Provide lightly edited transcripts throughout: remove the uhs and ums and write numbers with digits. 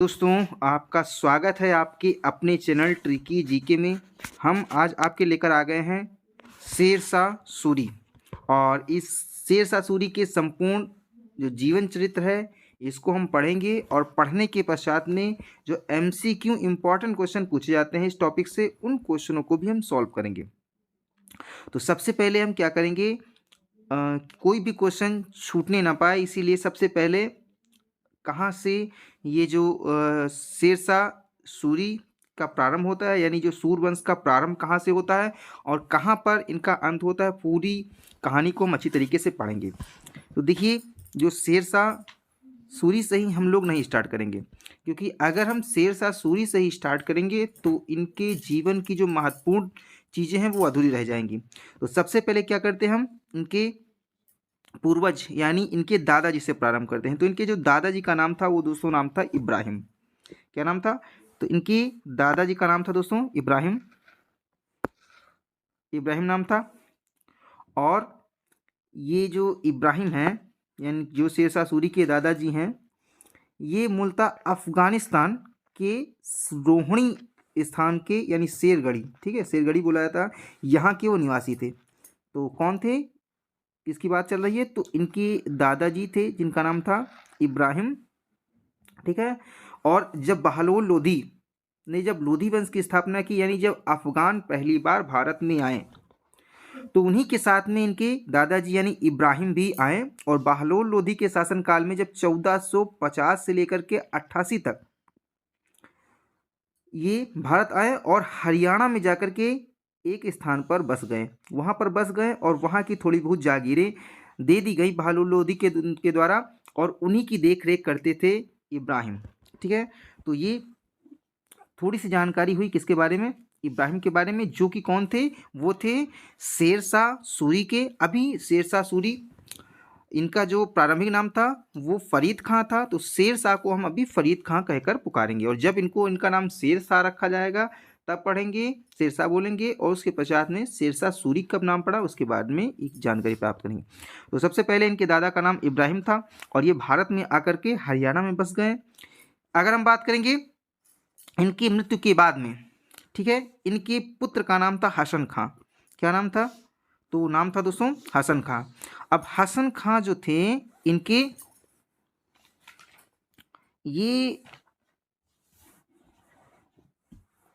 दोस्तों, आपका स्वागत है आपके अपने चैनल ट्रिकी जीके में। हम आज आपके लेकर आ गए हैं शेरशाह सूरी। और इस शेरशाह सूरी के संपूर्ण जो जीवन चरित्र है इसको हम पढ़ेंगे, और पढ़ने के पश्चात में जो एमसीक्यू इम्पॉर्टेंट क्वेश्चन पूछे जाते हैं इस टॉपिक से, उन क्वेश्चनों को भी हम सॉल्व करेंगे। तो सबसे पहले हम क्या करेंगे, कोई भी क्वेश्चन छूटने ना पाए, इसीलिए सबसे पहले कहाँ से ये जो शेरशाह सूरी का प्रारंभ होता है, यानी जो सूरवंश का प्रारंभ कहाँ से होता है और कहाँ पर इनका अंत होता है, पूरी कहानी को हम अच्छी तरीके से पढ़ेंगे। तो देखिए, जो शेरशाह सूरी से ही हम लोग नहीं स्टार्ट करेंगे, क्योंकि अगर हम शेरशाह सूरी से ही स्टार्ट करेंगे तो इनके जीवन की जो महत्वपूर्ण चीज़ें हैं वो अधूरी रह जाएंगी। तो सबसे पहले क्या करते हैं, हम इनके पूर्वज यानी इनके दादाजी से प्रारंभ करते हैं। तो इनके जो दादाजी का नाम था वो दोस्तों नाम था इब्राहिम। क्या नाम था? तो इनके दादाजी का नाम था दोस्तों इब्राहिम। इब्राहिम नाम था। और ये जो इब्राहिम हैं, यानी जो शेरशाह सूरी के दादाजी हैं, ये मूलतः अफगानिस्तान के रोहिणी स्थान के, यानी शेरगढ़ी, ठीक है, शेरगढ़ी बोला जाता है, यहाँ के वो निवासी थे। तो कौन थे, किसकी बात चल रही है? तो इनके दादाजी थे जिनका नाम था इब्राहिम, ठीक है। और जब बहलोल लोधी ने जब लोधी वंश की स्थापना की, यानी जब अफगान पहली बार भारत में आए, तो उन्हीं के साथ में इनके दादाजी यानी इब्राहिम भी आए। और बहलोल लोधी के शासनकाल में जब 1450 से लेकर के 88 तक ये भारत आए और हरियाणा में जाकर के एक स्थान पर बस गए, वहाँ पर बस गए और वहाँ की थोड़ी बहुत जागीरें दे दी गई बहलोल लोधी के द्वारा, और उन्हीं की देख रेख करते थे इब्राहिम, ठीक है। तो ये थोड़ी सी जानकारी हुई किसके बारे में, इब्राहिम के बारे में, जो कि कौन थे, वो थे शेरशाह सूरी के। अभी शेरशाह सूरी, इनका जो प्रारंभिक नाम था वो फरीद खां था, तो शेरशाह को हम अभी फरीद खां कहकर पुकारेंगे। और जब इनका नाम शेरशाह रखा जाएगा तब पढ़ेंगे, शेरशाह बोलेंगे, और उसके पश्चात में शेरशाह सूरी कब नाम पड़ा उसके बाद में एक जानकारी प्राप्त करेंगे। तो सबसे पहले इनके दादा का नाम इब्राहिम था और ये भारत में आकर के हरियाणा में बस गए। अगर हम बात करेंगे इनकी मृत्यु के बाद में, ठीक है, इनके पुत्र का नाम था हसन खां। क्या नाम था? तो नाम था दोस्तों हसन खां। अब हसन खां जो थे इनके, ये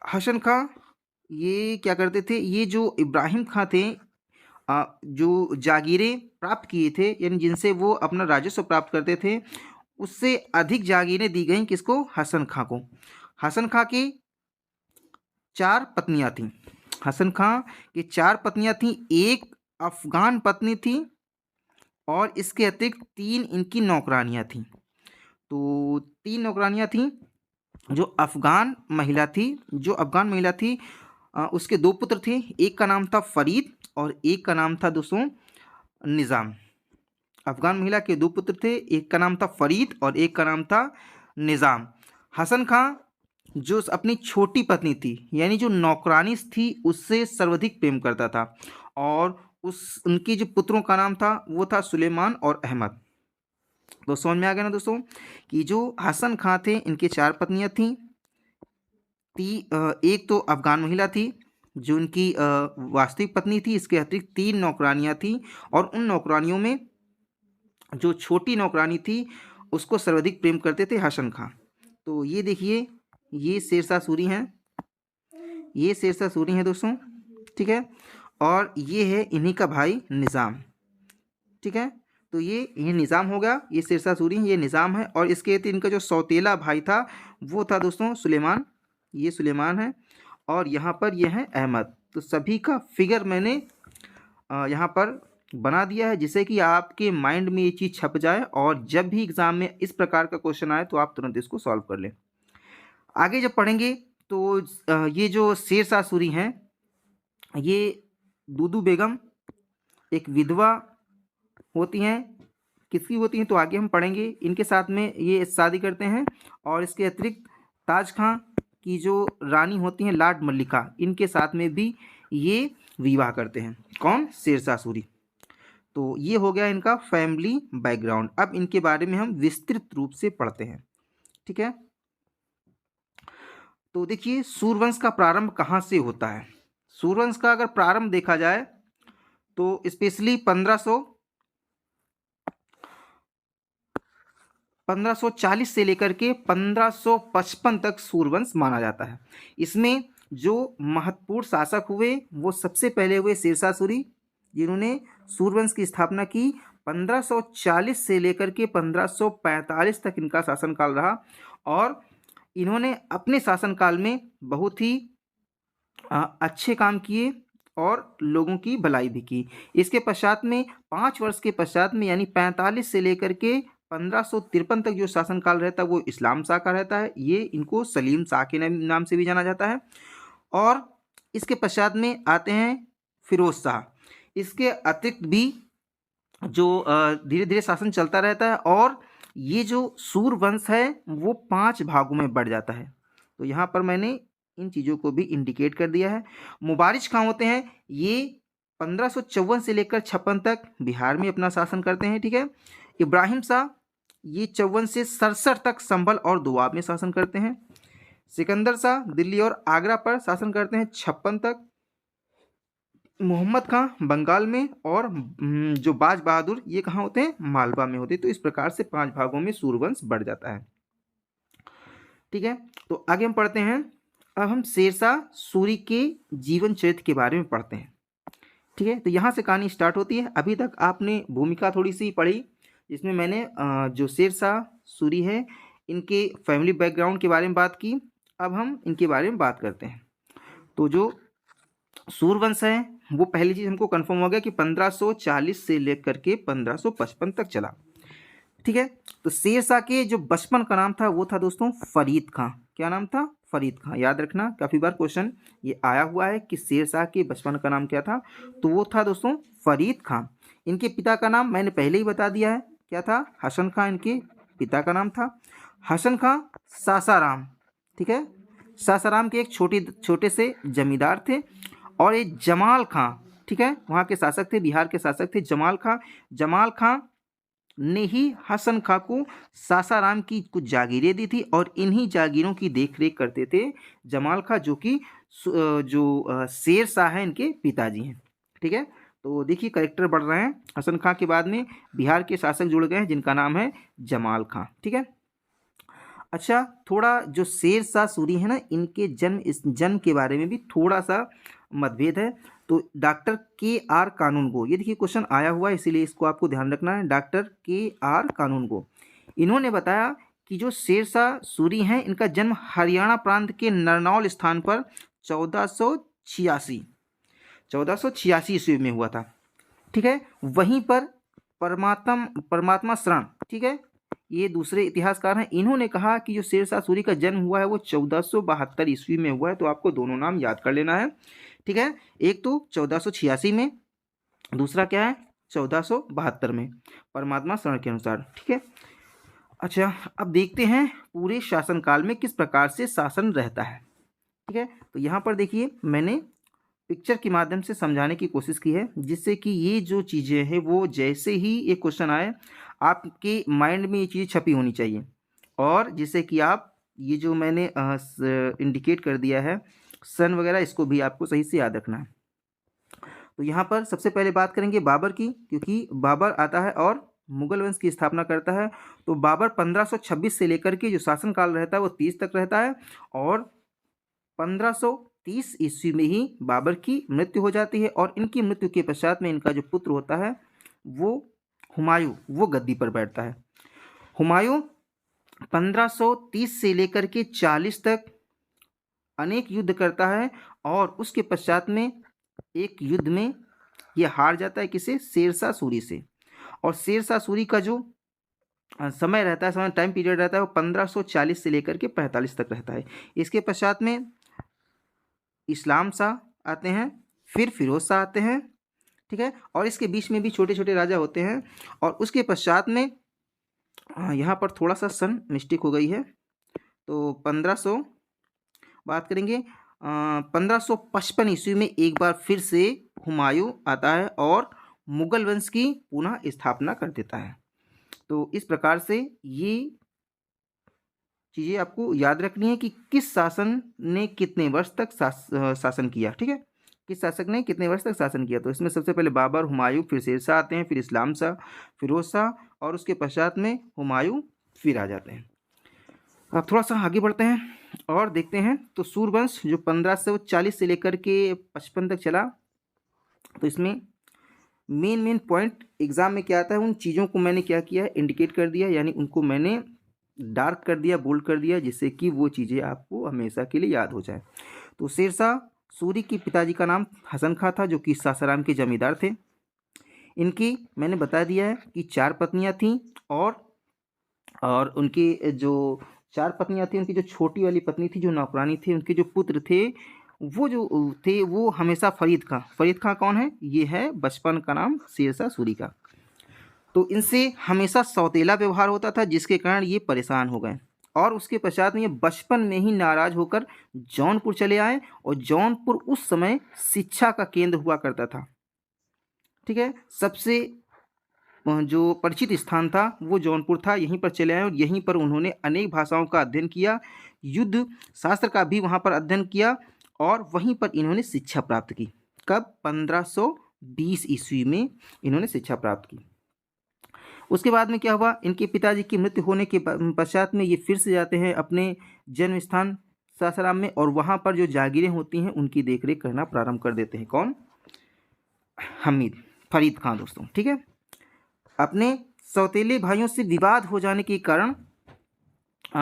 हसन खां ये क्या करते थे, ये जो इब्राहिम खां थे, जो जागीरें प्राप्त किए थे, यानी जिनसे वो अपना राजस्व प्राप्त करते थे, उससे अधिक जागीरें दी गई किसको? हसन खां को। हसन खां की 4 पत्नियां थीं। हसन खां की 4 पत्नियां थीं, एक अफगान पत्नी थी और इसके अतिरिक्त 3 इनकी नौकरानियां थीं। तो 3 नौकरानियां थीं जो अफगान महिला थी। उसके 2 पुत्र थे, एक का नाम था फरीद और एक का नाम था दोस्तों निज़ाम। अफगान महिला के 2 पुत्र थे, एक का नाम था फरीद और एक का नाम था निज़ाम। हसन खां जो अपनी छोटी पत्नी थी, यानी जो नौकरानी थी, उससे सर्वाधिक प्रेम करता था, और उनके जो पुत्रों का नाम था वो था सुलेमान और अहमद। तो समझ में आ गया ना दोस्तों कि जो हसन खां थे इनके 4 पत्नियां थीं। एक तो अफगान महिला थी जो उनकी वास्तविक पत्नी थी, इसके अतिरिक्त 3 नौकरानियां थीं, और उन नौकरानियों में जो छोटी नौकरानी थी उसको सर्वाधिक प्रेम करते थे हसन खां। तो ये देखिए, ये शेरशाह सूरी हैं, ये शेरशाह सूरी हैं दोस्तों, ठीक है। और ये है इन्हीं का भाई निज़ाम, ठीक है। तो ये निज़ाम हो गया, ये शेरशाह सूरी ये निज़ाम है। और इसके इनका जो सौतेला भाई था वो था दोस्तों सुलेमान, ये सुलेमान है, और यहाँ पर ये है अहमद। तो सभी का फिगर मैंने यहाँ पर बना दिया है, जिससे कि आपके माइंड में ये चीज़ छप जाए, और जब भी एग्ज़ाम में इस प्रकार का क्वेश्चन आए तो आप तुरंत इसको सॉल्व कर लें। आगे जब पढ़ेंगे तो ये जो शेरशाह सूरी हैं, ये दूदू बेगम एक विधवा होती हैं। किसकी होती हैं तो आगे हम पढ़ेंगे। इनके साथ में ये शादी करते हैं, और इसके अतिरिक्त ताज खां की जो रानी होती हैं लाड मल्लिका, इनके साथ में भी ये विवाह करते हैं। कौन? शेरशाह सूरी। तो ये हो गया इनका फैमिली बैकग्राउंड। अब इनके बारे में हम विस्तृत रूप से पढ़ते हैं, ठीक है। तो देखिए सूर्यवंश का प्रारंभ कहाँ से होता है। सूर्यवंश का अगर प्रारंभ देखा जाए तो स्पेशली 1540 से लेकर के 1555 तक सूर्यवंश माना जाता है। इसमें जो महत्वपूर्ण शासक हुए वो सबसे पहले हुए शेरशाह सूरी, जिन्होंने सूर्यवंश की स्थापना की। 1540 से लेकर के 1545 तक इनका शासनकाल रहा और इन्होंने अपने शासनकाल में बहुत ही अच्छे काम किए और लोगों की भलाई भी की। इसके पश्चात में 5 वर्ष के पश्चात में यानी 45 से लेकर के 1553 तक जो शासनकाल रहता है वो इस्लाम शाह का रहता है। ये इनको सलीम शाह के नाम से भी जाना जाता है। और इसके पश्चात में आते हैं फिरोज शाह। इसके अतिरिक्त भी जो धीरे धीरे शासन चलता रहता है और ये जो सूर्यवंश है वो 5 भागों में बढ़ जाता है। तो यहाँ पर मैंने इन चीज़ों को भी इंडिकेट कर दिया है। मुबारिज खां होते हैं, ये 1554 से लेकर 56 तक बिहार में अपना शासन करते हैं। ठीक है। इब्राहिम शाह ये 54 से 67 तक संभल और दोआब में शासन करते हैं। सिकंदर शाह दिल्ली और आगरा पर शासन करते हैं 56 तक। मोहम्मद खां बंगाल में और जो बाज बहादुर ये कहाँ होते हैं, मालवा में होते हैं। तो इस प्रकार से 5 भागों में सूर्यवंश बढ़ जाता है। ठीक है। तो आगे हम पढ़ते हैं। अब हम शेरशाह सूरी के जीवन चरित्र के बारे में पढ़ते हैं। ठीक है। तो यहाँ से कहानी स्टार्ट होती है। अभी तक आपने भूमिका थोड़ी सी पढ़ी, जिसमें मैंने जो शेरशाह सूरी है इनके फैमिली बैकग्राउंड के बारे में बात की। अब हम इनके बारे में बात करते हैं। तो जो सूर्यवंश है वो पहली चीज़ हमको कंफर्म हो गया कि 1540 से लेकर के 1555 तक चला। ठीक है। तो शेरशाह के जो बचपन का नाम था वो था दोस्तों फरीद खां। क्या नाम था? फरीद खां। याद रखना, काफ़ी बार क्वेश्चन ये आया हुआ है कि शेरशाह के बचपन का नाम क्या था। तो वो था दोस्तों फरीद खां। इनके पिता का नाम मैंने पहले ही बता दिया है, क्या था? हसन खां इनके पिता का नाम था। हसन खां सासाराम, ठीक है, सासाराम के एक छोटे से जमींदार थे। और ये जमाल खां, ठीक है, वहाँ के शासक थे, बिहार के शासक थे जमाल खां। जमाल खां ने ही हसन खां को सासाराम की कुछ जागीरें दी थी और इन्हीं जागीरों की देखरेख करते थे जमाल खां, जो कि जो शेर शाह है इनके पिताजी हैं। ठीक है। तो देखिए करेक्टर बढ़ रहे हैं। हसन खां के बाद में बिहार के शासक जुड़ गए हैं जिनका नाम है जमाल खां। ठीक है। अच्छा, थोड़ा जो शेर शाह सूरी है ना, इनके इस जन्म के बारे में भी थोड़ा सा मतभेद है। तो डॉक्टर KR कानूनगो, ये देखिए क्वेश्चन आया हुआ है इसीलिए इसको आपको ध्यान रखना है। डॉक्टर KR कानूनगो इन्होंने बताया कि जो शेरशाह सूरी हैं इनका जन्म हरियाणा प्रांत के नरनौल स्थान पर 1486 ईस्वी में हुआ था। ठीक है। वहीं पर परमात्मा शरण, ठीक है, ये दूसरे इतिहासकार हैं, इन्होंने कहा कि जो शेरशाह सूरी का जन्म हुआ है वो 1472 ईस्वी में हुआ है। तो आपको दोनों नाम याद कर लेना है। ठीक है। एक तो 1486 में, दूसरा क्या है 1472 में, परमात्मा शरण के अनुसार। ठीक है। अच्छा, अब देखते हैं पूरे शासनकाल में किस प्रकार से शासन रहता है। ठीक है। तो यहाँ पर देखिए मैंने पिक्चर के माध्यम से समझाने की कोशिश की है, जिससे कि ये जो चीज़ें हैं वो जैसे ही एक क्वेश्चन आए आपके माइंड में ये चीज़ छपी होनी चाहिए, और जिससे कि आप ये जो मैंने इंडिकेट कर दिया है सन वगैरह, इसको भी आपको सही से याद रखना है। तो यहाँ पर सबसे पहले बात करेंगे बाबर की, क्योंकि बाबर आता है और मुगल वंश की स्थापना करता है। तो बाबर 1526 से लेकर के जो शासनकाल रहता है वो 30 तक रहता है, और 1530 ईस्वी में ही बाबर की मृत्यु हो जाती है। और इनकी मृत्यु के पश्चात में इनका जो पुत्र होता है वो हुमायूं, वो गद्दी पर बैठता है। हुमायूं 1530 से लेकर के 40 तक अनेक युद्ध करता है, और उसके पश्चात में एक युद्ध में ये हार जाता है, किसे? शेरशाह सूरी से। और शेरशाह सूरी का जो समय रहता है, समय टाइम पीरियड रहता है वो 1540 से लेकर के 45 तक रहता है। इसके पश्चात में इस्लाम शाह आते हैं, फिर फिरोज शाह आते हैं। ठीक है। और इसके बीच में भी छोटे छोटे राजा होते हैं। और उसके पश्चात में यहाँ पर थोड़ा सा सन मिस्टेक हो गई है, तो 1500 बात करेंगे। 1555 ईस्वी में एक बार फिर से हुमायूं आता है और मुगल वंश की पुनः स्थापना कर देता है। तो इस प्रकार से ये चीज़ें आपको याद रखनी है कि किस शासन ने कितने वर्ष तक शासन किया, ठीक है, किस शासक ने कितने वर्ष तक शासन किया। तो इसमें सबसे पहले बाबर, हुमायूं, फिर शेरशाह आते हैं, फिर इस्लाम शाह, फिरोज शाह और उसके पश्चात में हुमायूं फिर आ जाते हैं। अब थोड़ा सा आगे बढ़ते हैं और देखते हैं। तो सूर्यवंश जो 1540 से लेकर के 55 तक चला, तो इसमें मेन पॉइंट एग्जाम में क्या आता है, उन चीज़ों को मैंने क्या किया, इंडिकेट कर दिया, यानी उनको मैंने डार्क कर दिया, बोल्ड कर दिया, जिससे कि वो चीज़ें आपको हमेशा के लिए याद हो जाए। तो शेरशाह सूरी के पिताजी का नाम हसन खां था, जो कि सासाराम के जमींदार थे। इनकी मैंने बता दिया है कि 4 पत्नियां थीं, और उनकी जो 4 पत्नियां थी, उनकी जो छोटी वाली पत्नी थी, जो नौकरानी थी, उनके जो पुत्र थे, वो जो थे वो हमेशा फरीद खां कौन है, ये है बचपन का नाम शेरशाह सूरी का। तो इनसे हमेशा सौतेला व्यवहार होता था, जिसके कारण ये परेशान हो गए, और उसके पश्चात में ये बचपन में ही नाराज होकर जौनपुर चले आए, और जौनपुर उस समय शिक्षा का केंद्र हुआ करता था, ठीक है। सबसे जो परिचित स्थान था वो जौनपुर था, यहीं पर चले आए और यहीं पर उन्होंने अनेक भाषाओं का अध्ययन किया, युद्ध शास्त्र का भी वहाँ पर अध्ययन किया, और वहीं पर इन्होंने शिक्षा प्राप्त की। कब? 1520 ईस्वी में इन्होंने शिक्षा प्राप्त की। उसके बाद में क्या हुआ, इनके पिताजी की मृत्यु होने के पश्चात में ये फिर से जाते हैं अपने जन्म स्थान सासाराम में, और वहाँ पर जो जागीरें होती हैं उनकी देखरेख करना प्रारंभ कर देते हैं। कौन? फरीद खां दोस्तों, ठीक है। अपने सौतेले भाइयों से विवाद हो जाने के कारण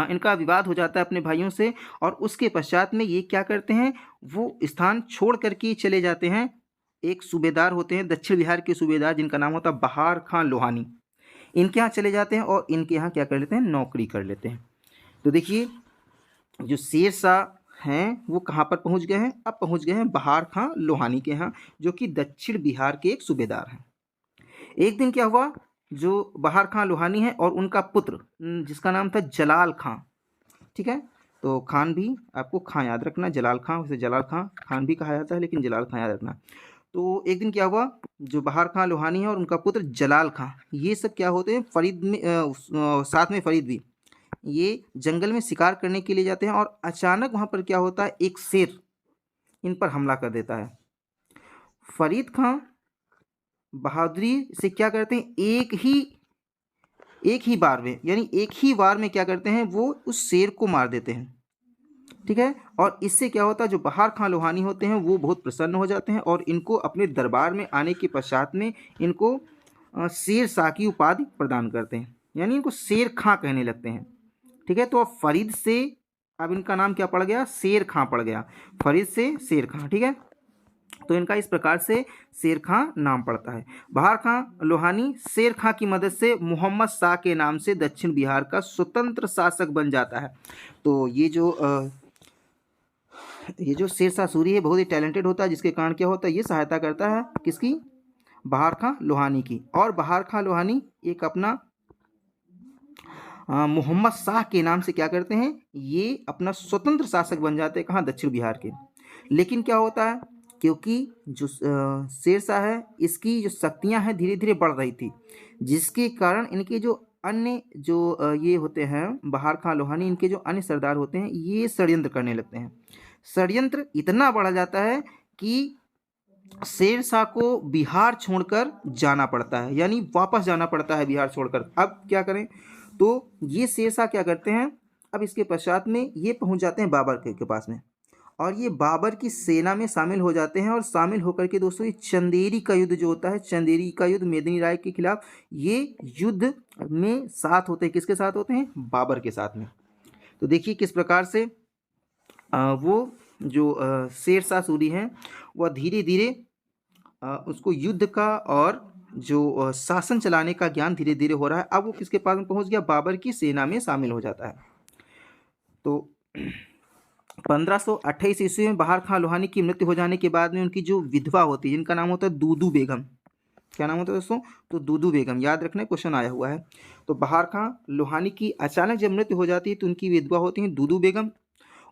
इनका विवाद हो जाता है अपने भाइयों से, और उसके पश्चात में ये क्या करते हैं, वो स्थान छोड़ करके चले जाते हैं। एक सूबेदार होते हैं दक्षिण बिहार के सूबेदार, जिनका नाम होता है बहार खां लोहानी, इनके यहाँ चले जाते हैं और इनके यहाँ क्या कर लेते हैं, नौकरी कर लेते हैं। तो देखिए जो शेरशाह हैं वो कहाँ पर पहुँच गए हैं, अब पहुँच गए हैं बहार खां लोहानी के यहाँ, जो कि दक्षिण बिहार के एक सूबेदार हैं। एक दिन क्या हुआ, जो बहार खां लोहानी है और उनका पुत्र जिसका नाम था जलाल खां, ठीक है, तो खान भी आपको खां याद रखना, जलाल खां, उसे जलाल खां खान भी कहा जाता है, लेकिन जलाल खां याद रखना। तो एक दिन क्या हुआ, जो बहार खां लोहानी है और उनका पुत्र जलाल खां, ये सब क्या होते हैं, फरीद में साथ में फरीद भी, ये जंगल में शिकार करने के लिए जाते हैं, और अचानक वहाँ पर क्या होता है, एक शेर इन पर हमला कर देता है। फरीद खां बहादुरी से क्या करते हैं, एक ही बार में, यानी एक ही बार में क्या करते हैं, वो उस शेर को मार देते हैं, ठीक है। और इससे क्या होता है, जो बहार खां लोहानी होते हैं वो बहुत प्रसन्न हो जाते हैं, और इनको अपने दरबार में आने के पश्चात में इनको शेर शाह की उपाधि प्रदान करते हैं, यानी इनको शेर खां कहने लगते हैं, ठीक है। तो अब फरीद से अब इनका नाम क्या पड़ गया, शेर खां पड़ गया, फरीद से शेर खां, ठीक है। तो इनका इस प्रकार से शेर खां नाम पड़ता है। बहार खां लोहानी शेर खां की मदद से मोहम्मद शाह के नाम से दक्षिण बिहार का स्वतंत्र शासक बन जाता है। तो ये जो शेरशाह सूरी है बहुत ही टैलेंटेड होता है, जिसके कारण क्या होता है, ये सहायता करता है किसकी, बहार खां लोहानी की। और बहार खां लोहानी एक अपना मोहम्मद शाह के नाम से क्या करते हैं, ये अपना स्वतंत्र शासक बन जाते हैं, कहाँ, दक्षिण बिहार के। लेकिन क्या होता है, क्योंकि जो शेरशाह है इसकी जो शक्तियां हैं धीरे धीरे बढ़ रही थी, जिसके कारण इनके जो अन्य जो ये होते हैं बहार खां लोहानी, इनके जो अन्य सरदार होते हैं ये षड्यंत्र करने लगते हैं। षड्यंत्र इतना बढ़ जाता है कि शेरशाह को बिहार छोड़कर जाना पड़ता है, यानी वापस जाना पड़ता है बिहार छोड़कर। अब क्या करें, तो ये शेरशाह क्या करते हैं, अब इसके पश्चात में ये पहुंच जाते हैं बाबर के पास में, और ये बाबर की सेना में शामिल हो जाते हैं, और शामिल होकर के दोस्तों ये चंदेरी का युद्ध जो होता है, चंदेरी का युद्ध मेदिनी राय के खिलाफ, ये युद्ध में साथ होते हैं, किसके साथ होते हैं, बाबर के साथ में। तो देखिए किस प्रकार से वो जो शेरशाह सूरी हैं वह धीरे धीरे उसको युद्ध का और जो शासन चलाने का ज्ञान धीरे धीरे हो रहा है। अब वो किसके पास में पहुंच गया, बाबर की सेना में शामिल हो जाता है। तो 1528 ईस्वी में बहार खां लोहानी की मृत्यु हो जाने के बाद में उनकी जो विधवा होती है, जिनका नाम होता है दूदू बेगम, क्या नाम होता है दोस्तों, तो दूदू बेगम, याद रखना, क्वेश्चन आया हुआ है। तो बहार खां लोहानी की अचानक जब मृत्यु हो जाती है तो उनकी विधवा होती है दूदू बेगम।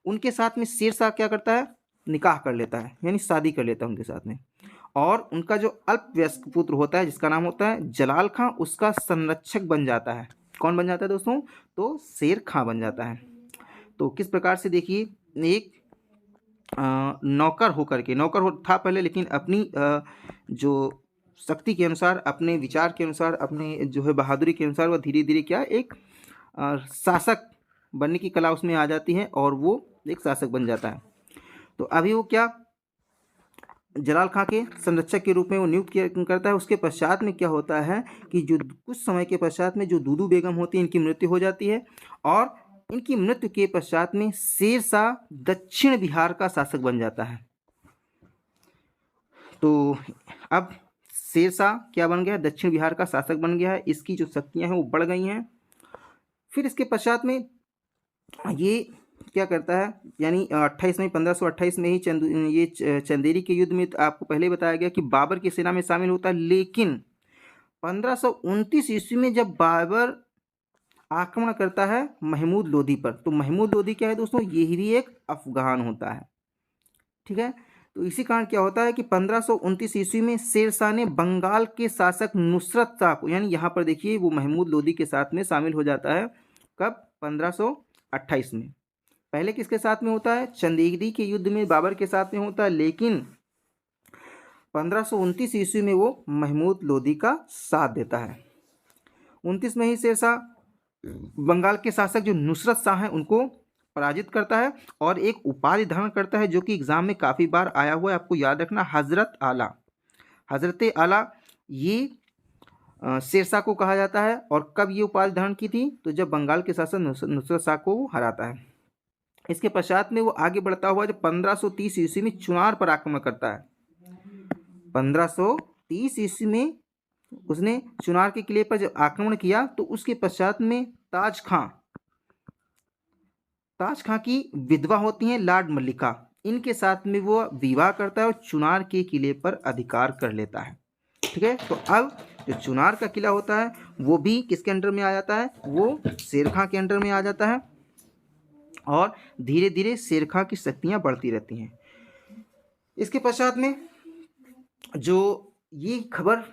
उनके साथ में शेरशाह क्या करता है, निकाह कर लेता है, यानी शादी कर लेता है उनके साथ में, और उनका जो अल्पवयस्क पुत्र होता है जिसका नाम होता है जलाल खां, उसका संरक्षक बन जाता है। कौन बन जाता है दोस्तों, तो शेर खां बन जाता है। तो किस प्रकार से देखिए, एक नौकर होकर के, नौकर हो था पहले, लेकिन अपनी जो शक्ति के अनुसार, अपने विचार के अनुसार, अपने जो है बहादुरी के अनुसार, वह धीरे धीरे क्या एक शासक बनने की कला उसमें आ जाती है और वो एक शासक बन जाता है। तो अभी वो क्या जलाल खां के संरक्षक के रूप में वो नियुक्त किया करता है। उसके पश्चात में क्या होता है कि जो कुछ समय के पश्चात में जो दूदू बेगम होती है, इनकी मृत्यु हो जाती है और इनकी मृत्यु के पश्चात में शेरशाह दक्षिण बिहार का शासक बन जाता है। तो अब शेरशाह क्या बन गया, दक्षिण बिहार का शासक बन गया है। इसकी जो शक्तियां हैं वो बढ़ गई हैं। फिर इसके पश्चात में ये क्या करता है, यानी 28 मई 1528 में ही चंदेरी के युद्ध में आपको पहले बताया गया कि बाबर की सेना में शामिल होता है। लेकिन 1529 ईस्वी में जब बाबर आक्रमण करता है महमूद लोदी पर, तो महमूद लोदी क्या है दोस्तों, ये भी एक अफगान होता है। ठीक है, तो इसी कारण क्या होता है कि 1529 ईस्वी में शेरशाह ने बंगाल के शासक नुसरत शाह को, यानी यहाँ पर देखिए वो महमूद लोदी के साथ में शामिल हो जाता है। कब, 1528 में। पहले किसके साथ में होता है, चंदेरी के युद्ध में बाबर के साथ में होता है, लेकिन 1529 ईस्वी में वो महमूद लोदी का साथ देता है। 29 में ही शेरशाह बंगाल के शासक जो नुसरत शाह हैं उनको पराजित करता है और एक उपाधि धारण करता है जो कि एग्जाम में काफ़ी बार आया हुआ है, आपको याद रखना, हजरत आला। हजरत आला ये शेरशाह को कहा जाता है। और कब ये उपाधि धारण की थी, तो जब बंगाल के शासक नुसरत शाह को हराता है। इसके पश्चात में वो आगे बढ़ता हुआ जब 1530 ईस्वी में चुनार पर आक्रमण करता है। 1530 ईस्वी में उसने चुनार के किले पर जब आक्रमण किया, तो उसके पश्चात में ताज खां की विधवा होती हैं लाड मल्लिका, इनके साथ में वो विवाह करता है और चुनार के किले पर अधिकार कर लेता है। ठीक है, तो अब जो चुनार का किला होता है वो भी किसके अंडर में आ जाता है, वो शेर खां के अंडर में आ जाता है और धीरे धीरे शेर खां की शक्तियाँ बढ़ती रहती हैं। इसके पश्चात में जो ये खबर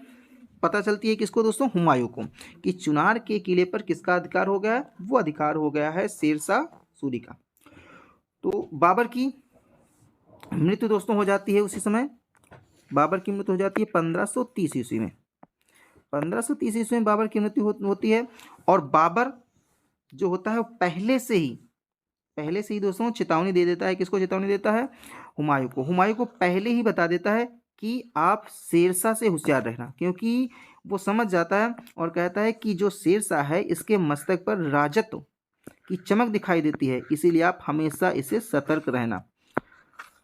पता चलती है किसको दोस्तों, हुमायूं को, कि चुनार के किले पर किसका अधिकार हो गया है, वो अधिकार हो गया है शेरशाह सूरी का। तो बाबर की मृत्यु दोस्तों हो जाती है उसी समय। बाबर की मृत्यु हो जाती है 1530 ईस्वी में। 1530 ईस्वी में बाबर की मृत्यु होती है। और बाबर जो होता है वो पहले से ही दोस्तों चेतावनी दे देता है। किसको चेतावनी देता है, हुमायूं को। हुमायूं को पहले ही बता देता है कि आप शेरशाह से होशियार रहना, क्योंकि वो समझ जाता है और कहता है कि जो शेरशाह है इसके मस्तक पर राजत्व की चमक दिखाई देती है, इसीलिए आप हमेशा इसे सतर्क रहना।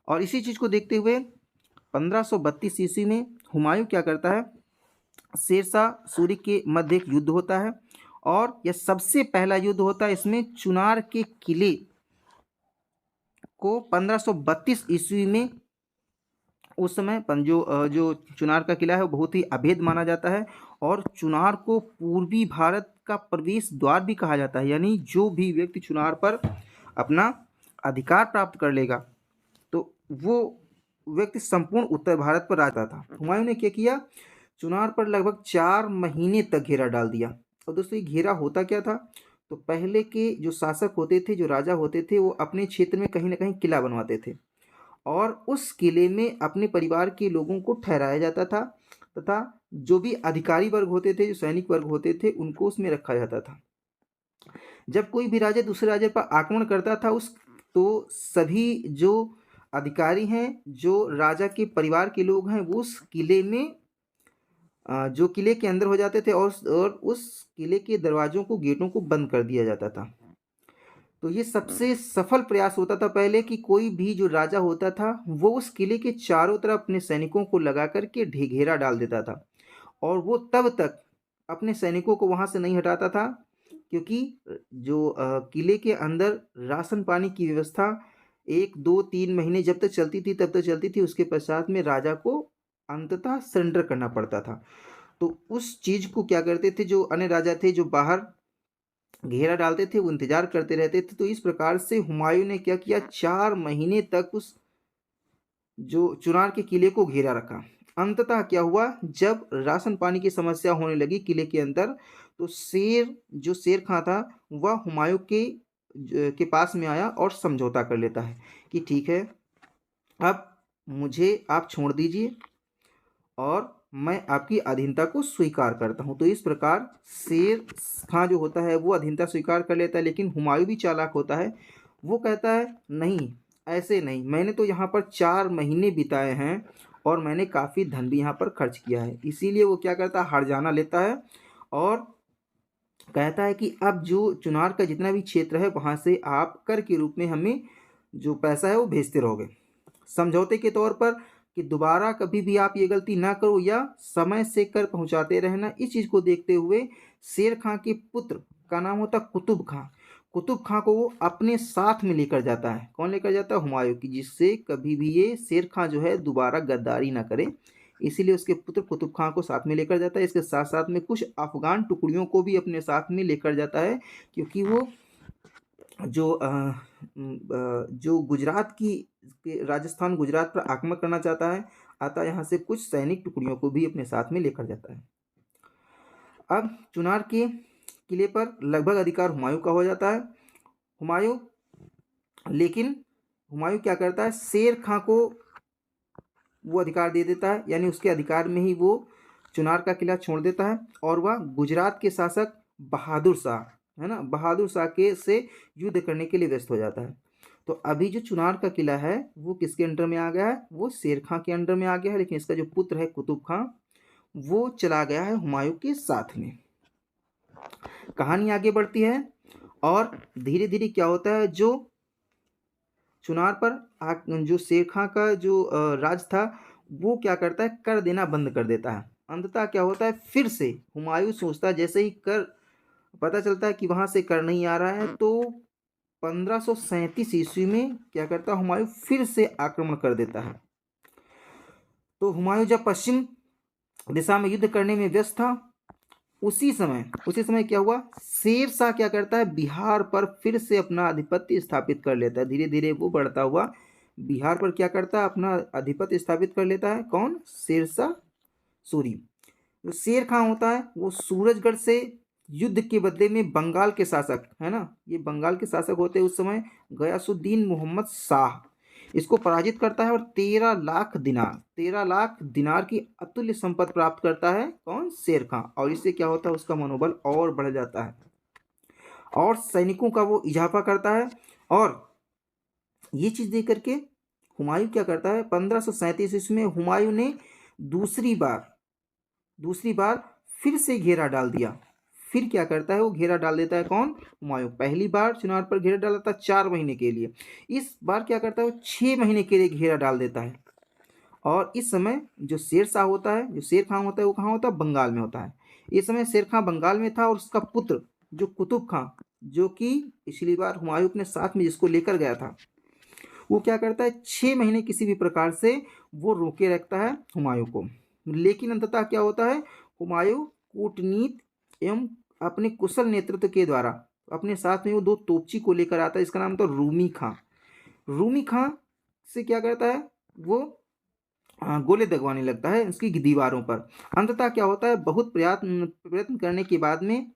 और इसी चीज़ को देखते हुए 1532 ईस्वी में हुमायूं क्या करता है, शेरशाह सूरी के मध्य एक युद्ध होता है और यह सबसे पहला युद्ध होता है। इसमें चुनार के किले को 1532 ईस्वी में, उस समय जो चुनार का किला है वो बहुत ही अभेद माना जाता है और चुनार को पूर्वी भारत का प्रवेश द्वार भी कहा जाता है। यानी जो भी व्यक्ति चुनार पर अपना अधिकार प्राप्त कर लेगा तो वो व्यक्ति संपूर्ण उत्तर भारत पर राजा था। हुमायूं ने क्या किया, चुनार पर लगभग 4 महीने तक घेरा डाल दिया। और दोस्तों ये घेरा होता क्या था, तो पहले के जो शासक होते थे, जो राजा होते थे, वो अपने क्षेत्र में कहीं ना कहीं किला बनवाते थे और उस किले में अपने परिवार के लोगों को ठहराया जाता था तथा जो भी अधिकारी वर्ग होते थे, जो सैनिक वर्ग होते थे, उनको उसमें रखा जाता था। जब कोई भी राजा दूसरे राज्य पर आक्रमण करता था तो सभी जो अधिकारी हैं, जो राजा के परिवार के लोग हैं, वो उस किले में जो किले के अंदर हो जाते थे और उस किले के दरवाजों को, गेटों को बंद कर दिया जाता था। तो ये सबसे सफल प्रयास होता था पहले कि कोई भी जो राजा होता था वो उस किले के चारों तरफ अपने सैनिकों को लगा करके घेरा डाल देता था और वो तब तक अपने सैनिकों को वहां से नहीं हटाता था, क्योंकि जो किले के अंदर राशन पानी की व्यवस्था 1, 2, 3 महीने जब तक चलती थी तब तक चलती थी। उसके पश्चात में राजा को अंततः सरेंडर करना पड़ता था। तो उस चीज को क्या करते थे, जो अन्य राजा थे जो बाहर घेरा डालते थे, वो इंतजार करते रहते थे। तो इस प्रकार से हुमायूं ने क्या किया, 4 महीने तक उस जो चुनार के किले को घेरा रखा। अंततः क्या हुआ, जब राशन पानी की समस्या होने लगी किले के अंदर, तो शेर खां था वह हुमायूं के के पास में आया और समझौता कर लेता है कि ठीक है, अब मुझे आप छोड़ दीजिए और मैं आपकी अधीनता को स्वीकार करता हूँ। तो इस प्रकार शेर खां जो होता है वो अधीनता स्वीकार कर लेता है, लेकिन हुमायूं भी चालाक होता है। वो कहता है नहीं, ऐसे नहीं, मैंने तो यहाँ पर 4 महीने बिताए हैं और मैंने काफ़ी धन भी यहाँ पर खर्च किया है। इसीलिए वो क्या करता है, हार जाना लेता है और कहता है कि अब जो चुनार का जितना भी क्षेत्र है वहाँ से आप कर के रूप में हमें जो पैसा है वो भेजते रहोगे, समझौते के तौर पर कि दोबारा कभी भी आप ये गलती ना करो या समय से कर पहुंचाते रहना। इस चीज़ को देखते हुए शेर खां के पुत्र का नाम होता कुतुब खां, कुतुब खां को वो अपने साथ में लेकर जाता है। कौन लेकर जाता है? हुमायूं की, जिससे कभी भी ये शेर खां जो है दोबारा गद्दारी ना करे। इसीलिए उसके पुत्र कुतुब खां को साथ में लेकर जाता है। इसके साथ साथ में कुछ अफगान टुकड़ियों को भी अपने साथ में लेकर जाता है, क्योंकि वो जो गुजरात की राजस्थान गुजरात पर आक्रमण करना चाहता है, अतः यहाँ से कुछ सैनिक टुकड़ियों को भी अपने साथ में लेकर जाता है। अब चुनार के किले पर लगभग अधिकार हुमायूं का हो जाता है। हुमायूं लेकिन हुमायूं क्या करता है, शेर खां को वो अधिकार दे देता है, यानी उसके अधिकार में ही वो चुनार का किला छोड़ देता है और वह गुजरात के शासक बहादुर शाह, है ना, बहादुर शाह के से युद्ध करने के लिए व्यस्त हो जाता है। तो अभी जो चुनार का किला है वो किसके अंडर में आ गया है? वो शेर खां के अंडर में आ गया है, लेकिन इसका जो पुत्र है कुतुब खां वो चला गया है हुमायूं के साथ में। कहानी आगे बढ़ती है और धीरे धीरे क्या होता है, जो चुनार पर जो शेर खां का जो राज था वो क्या करता है, कर देना बंद कर देता है। अंततः क्या होता है, फिर से हुमायूं सोचता है, जैसे ही कर पता चलता है कि वहां से कर नहीं आ रहा है, तो 1537 ईस्वी में क्या करता है, हुमायूं फिर से आक्रमण कर देता है। तो हुमायूं जब पश्चिम दिशा में युद्ध करने में व्यस्त था, उसी समय क्या हुआ, शेर शाह क्या करता है, बिहार पर फिर से अपना आधिपत्य स्थापित कर लेता है। धीरे धीरे वो बढ़ता हुआ बिहार पर क्या करता है, अपना आधिपत्य स्थापित कर लेता है। कौन? शेर शाह सूरी। जो शेर खां होता है वो सूरजगढ़ से युद्ध के बदले में बंगाल के शासक, है ना, ये बंगाल के शासक होते हैं उस समय, गयासुद्दीन मोहम्मद शाह, इसको पराजित करता है और 13 लाख दिनार की अतुल्य संपत्ति प्राप्त करता है। कौन? शेर खां। और इससे क्या होता है, उसका मनोबल और बढ़ जाता है और सैनिकों का वो इजाफा करता है। और ये चीज देख करके हुमायूं क्या करता है, 1537 ईस्वी में हुमायूं ने दूसरी बार फिर से घेरा डाल दिया। फिर क्या करता है, वो घेरा डाल देता है। कौन? हुमायूं। पहली बार चुनार पर घेरा डाला था 4 महीने के लिए, इस बार क्या करता है, वो 6 महीने के लिए घेरा डाल देता है। और इस समय जो शेर शाह होता है, जो शेर खां होता है, वो कहाँ होता है? बंगाल में होता है। इस समय शेर खां बंगाल में था और उसका पुत्र जो कुतुब खां, जो कि पिछली बार हुमायूं अपने साथ में जिसको लेकर गया था, वो क्या करता है, 6 महीने किसी भी प्रकार से वो रोके रखता है हुमायूं को। लेकिन अंततः क्या होता है, हुमायूं कूटनीति एवं अपने कुशल नेतृत्व के द्वारा अपने साथ में वो 2 तोपची को लेकर आता है। इसका नाम था रूमी खां। रूमी खां से क्या करता है, वो गोले दगवाने लगता है उसकी दीवारों पर। अंततः क्या होता है, बहुत प्रयत्न करने के बाद में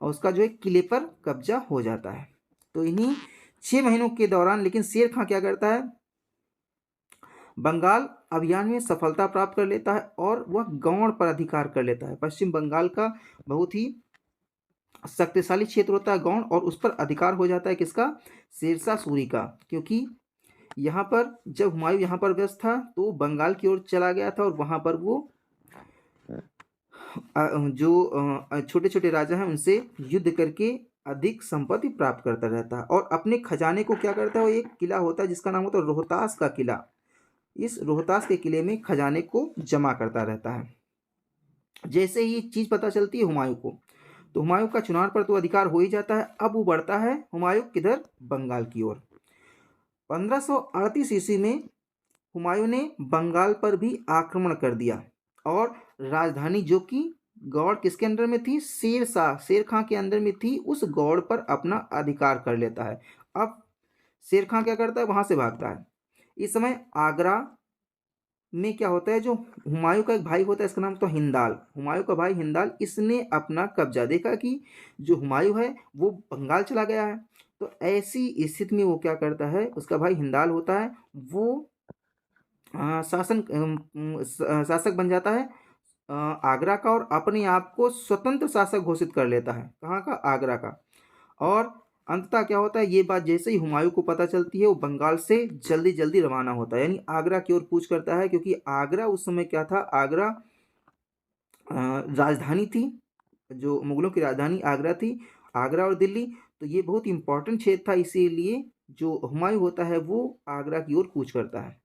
उसका जो है किले पर कब्जा हो जाता है। तो इन्हीं 6 महीनों के दौरान लेकिन शेर खां क्या करता है, बंगाल अभियान में सफलता प्राप्त कर लेता है और वह गौड़ पर अधिकार कर लेता है। पश्चिम बंगाल का बहुत ही शक्तिशाली क्षेत्र होता है गौड़, और उस पर अधिकार हो जाता है किसका? शेरशाह सूरी का। क्योंकि यहाँ पर जब हुमायूं यहाँ पर व्यस्त था तो बंगाल की ओर चला गया था और वहाँ पर वो जो छोटे छोटे राजा हैं उनसे युद्ध करके अधिक संपत्ति प्राप्त करता रहता है और अपने खजाने को क्या करता है, वो एक किला होता है जिसका नाम होता है रोहतास का किला, इस रोहतास के किले में खजाने को जमा करता रहता है। जैसे ही ये चीज पता चलती है हुमायूं को, तो हुमायूं का चुनार पर तो अधिकार हो ही जाता है। अब वो बढ़ता है हुमायूं किधर? बंगाल की ओर। 1538 ईस्वी में हुमायूं ने बंगाल पर भी आक्रमण कर दिया और राजधानी जो कि गौड़ किसके अंदर में थी? शेर खां के अंदर में थी, उस गौड़ पर अपना अधिकार कर लेता है। अब शेर खां क्या करता है, वहां से भागता है। इस समय आगरा में क्या होता है, जो हुमायूं का एक भाई होता है इसका नाम तो हिंदाल, हुमायूं का भाई हिंदाल, इसने अपना कब्जा देखा कि जो हुमायूं है वो बंगाल चला गया है, तो ऐसी स्थिति में वो क्या करता है, उसका भाई हिंदाल होता है, वो शासक बन जाता है आगरा का, और अपने आप को स्वतंत्र शासक घोषित कर लेता है। कहाँ का? आगरा का। और अंततः क्या होता है, ये बात जैसे ही हुमायूं को पता चलती है, वो बंगाल से जल्दी जल्दी रवाना होता है, यानी आगरा की ओर कूच करता है, क्योंकि आगरा उस समय क्या था, आगरा राजधानी थी, जो मुगलों की राजधानी आगरा थी, आगरा और दिल्ली। तो ये बहुत इंपॉर्टेंट क्षेत्र था, इसीलिए जो हुमायूं होता है वो आगरा की ओर कूच करता है।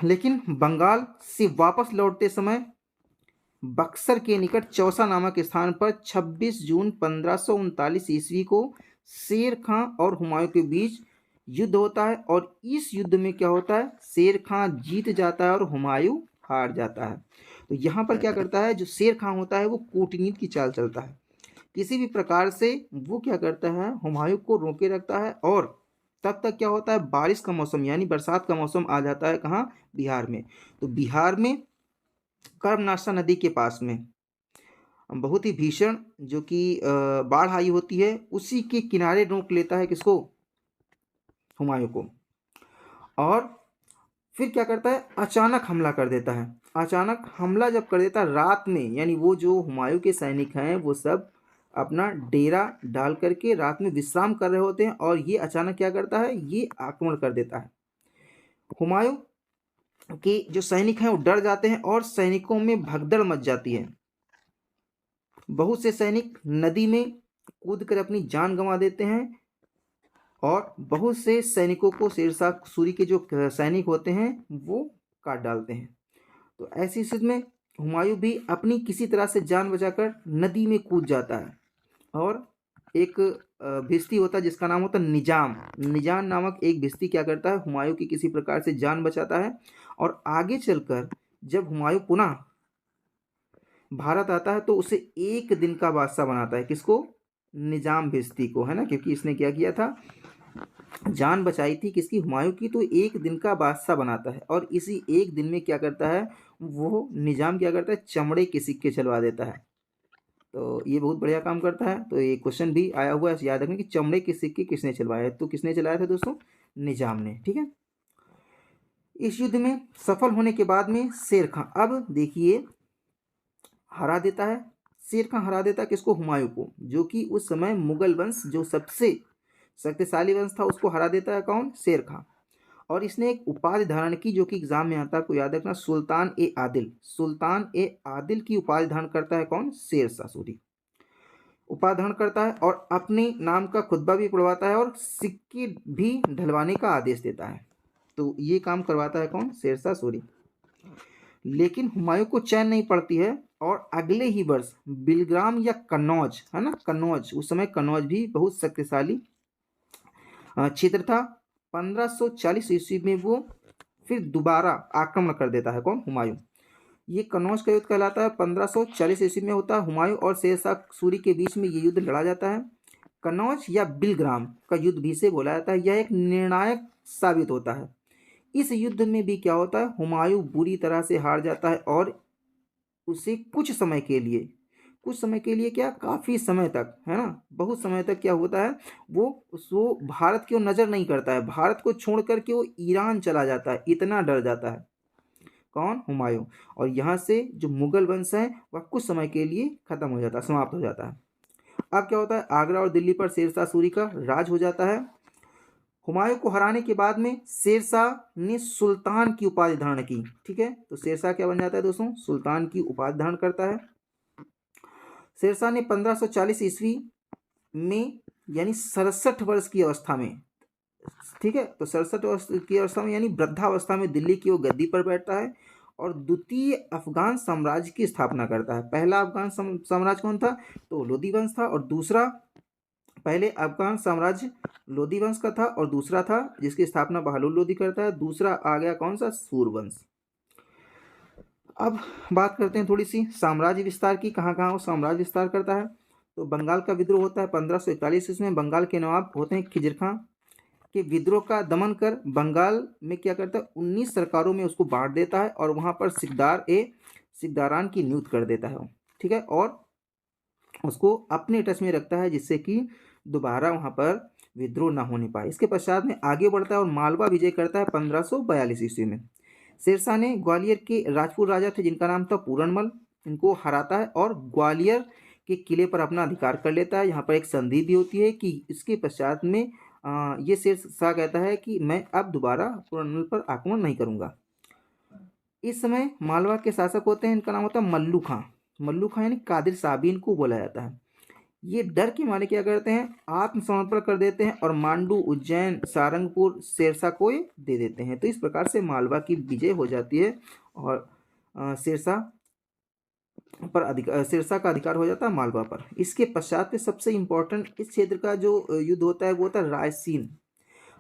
लेकिन बंगाल से वापस लौटते समय बक्सर के निकट चौसा नामक स्थान पर 26 जून 1539 ईस्वी को शेर खां और हुमायूं के बीच युद्ध होता है, और इस युद्ध में क्या होता है, शेर खां जीत जाता है और हुमायूं हार जाता है। तो यहाँ पर क्या करता है, जो शेर खां होता है वो कूटनीति की चाल चलता है, किसी भी प्रकार से वो क्या करता है, हुमायूं को रोके रखता है। और तब तक क्या होता है, बारिश का मौसम यानी बरसात का मौसम आ जाता है, कहाँ? बिहार में। तो बिहार में कर्मनाशा नदी के पास में बहुत ही भीषण जो कि बाढ़ आई होती है, उसी के किनारे रोक लेता है, किसको? हुमायूं को। और फिर क्या करता है, अचानक हमला कर देता है। अचानक हमला जब कर देता है रात में, यानी वो जो हुमायूं के सैनिक हैं वो सब अपना डेरा डाल करके रात में विश्राम कर रहे होते हैं, और ये अचानक क्या करता है, ये आक्रमण कर देता है। हुमायूं के जो सैनिक हैं वो डर जाते हैं, और सैनिकों में भगदड़ मच जाती है। बहुत से सैनिक नदी में कूदकर अपनी जान गंवा देते हैं, और बहुत से सैनिकों को शेरशाह सूरी के जो सैनिक होते हैं वो काट डालते हैं। तो ऐसी स्थिति में हुमायूं भी अपनी किसी तरह से जान बचाकर नदी में कूद जाता है, और एक भिश्ती होता है जिसका नाम होता है निजाम। निजाम नामक एक भिश्ती क्या करता है, हुमायूं की किसी प्रकार से जान बचाता है, और आगे चलकर जब हुमायूं पुनः भारत आता है तो उसे एक दिन का बादशाह बनाता है। किसको? निजाम भिश्ती को, है ना, क्योंकि इसने क्या किया था, जान बचाई थी किसकी? हुमायूं की। तो एक दिन का बादशाह बनाता है, और इसी एक दिन में क्या करता है, वो निजाम क्या करता है, चमड़े के सिक्के चलवा देता है। तो ये बहुत बढ़िया काम करता है। तो ये क्वेश्चन भी आया हुआ है, याद रखना कि चमड़े के सिक्के किसने चलवाए? तो किसने चलाया था दोस्तों? निजाम ने। ठीक है। इस युद्ध में सफल होने के बाद में शेर खां अब देखिए हरा देता है। शेर खां हरा देता है किसको? हुमायूं को, जो कि उस समय मुगल वंश जो सबसे शक्तिशाली वंश था उसको हरा देता है। कौन? शेर खां। और इसने एक उपाधि धारण की जो कि एग्जाम में आता है, आपको याद रखना, सुल्तान ए आदिल। सुल्तान ए आदिल की उपाधि धारण करता है कौन? शेरशाह सूरी उपाधि धारण करता है, और अपने नाम का खुतबा भी पढ़वाता है, और सिक्के भी ढलवाने का आदेश देता है। तो ये काम करवाता है कौन? शेरशाह सूरी। लेकिन हुमायूं को चैन नहीं पड़ती है, और अगले ही वर्ष बिलग्राम या कन्नौज, है ना, कन्नौज, उस समय कन्नौज भी बहुत शक्तिशाली क्षेत्र था। 1540 ईस्वी में वो फिर दोबारा आक्रमण कर देता है। कौन? हुमायूं। ये कन्नौज का युद्ध कहलाता है। 1540 ईस्वी में होता है। हुमायूं और शेरशाह सूरी के बीच में ये युद्ध लड़ा जाता है। कन्नौज या बिलग्राम का युद्ध भी से बोला जाता है। यह एक निर्णायक साबित होता है। इस युद्ध में भी क्या होता है, हुमायूं बुरी तरह से हार जाता है, और उसे कुछ समय के लिए क्या, काफ़ी समय तक, है ना, बहुत समय तक क्या होता है, वो भारत की ओर नज़र नहीं करता है। भारत को छोड़ करके वो ईरान चला जाता है, इतना डर जाता है। कौन? हुमायूं। और यहाँ से जो मुगल वंश है वह कुछ समय के लिए खत्म हो जाता है, समाप्त हो जाता है। अब क्या होता है, आगरा और दिल्ली पर शेरशाह सूरी का राज हो जाता है। हुमायूं को हराने के बाद में शेरशाह ने सुल्तान की उपाधि धारण की। ठीक है। तो शेरशाह क्या बन जाता है दोस्तों? सुल्तान की उपाधि धारण करता है। शेरशाह ने 1540 ईस्वी में यानी 67 वर्ष की अवस्था में, ठीक है, तो 67 वर्ष की अवस्था में यानी वृद्धावस्था में दिल्ली की वो गद्दी पर बैठता है, और द्वितीय अफगान साम्राज्य की स्थापना करता है। पहला अफगान साम्राज्य कौन था? तो लोदी वंश था। और दूसरा, पहले अफगान साम्राज्य लोदी वंश का था, और दूसरा था जिसकी स्थापना बहादुर लोदी करता है, दूसरा आ गया कौन सा? सूरवंश। अब बात करते हैं थोड़ी सी साम्राज्य विस्तार की, कहाँ कहाँ वो साम्राज्य विस्तार करता है। तो बंगाल का विद्रोह होता है 1541 ईस्वी में। बंगाल के नवाब होते हैं खिजर खां, के विद्रोह का दमन कर बंगाल में क्या करता है, 19 सरकारों में उसको बांट देता है, और वहाँ पर सिकदारान की नियुक्त कर देता है। ठीक है। और उसको अपने टच में रखता है, जिससे कि दोबारा वहाँ पर विद्रोह न होने पाए। इसके पश्चात में आगे बढ़ता है और मालवा विजय करता है 1542 ईस्वी में। शेरशाह ने ग्वालियर के राजपूत राजा थे जिनका नाम था पूरनमल, इनको हराता है और ग्वालियर के किले पर अपना अधिकार कर लेता है। यहाँ पर एक संधि भी होती है कि इसके पश्चात में ये शेरशाह कहता है कि मैं अब दोबारा पूरनमल पर आक्रमण नहीं करूँगा। इस समय मालवा के शासक होते हैं, इनका नाम होता है मल्लू खां। मल्लू खां यानी कादिर साबीन को बोला जाता है। ये डर के मारे क्या करते हैं, आत्मसमर्पण कर देते हैं और मांडू, उज्जैन, सारंगपुर शेरशाह को ये दे देते हैं। तो इस प्रकार से मालवा की विजय हो जाती है और शेरशाह का अधिकार हो जाता है मालवा पर। इसके पश्चात में सबसे इम्पोर्टेंट इस क्षेत्र का जो युद्ध होता है वो होता है रायसीन।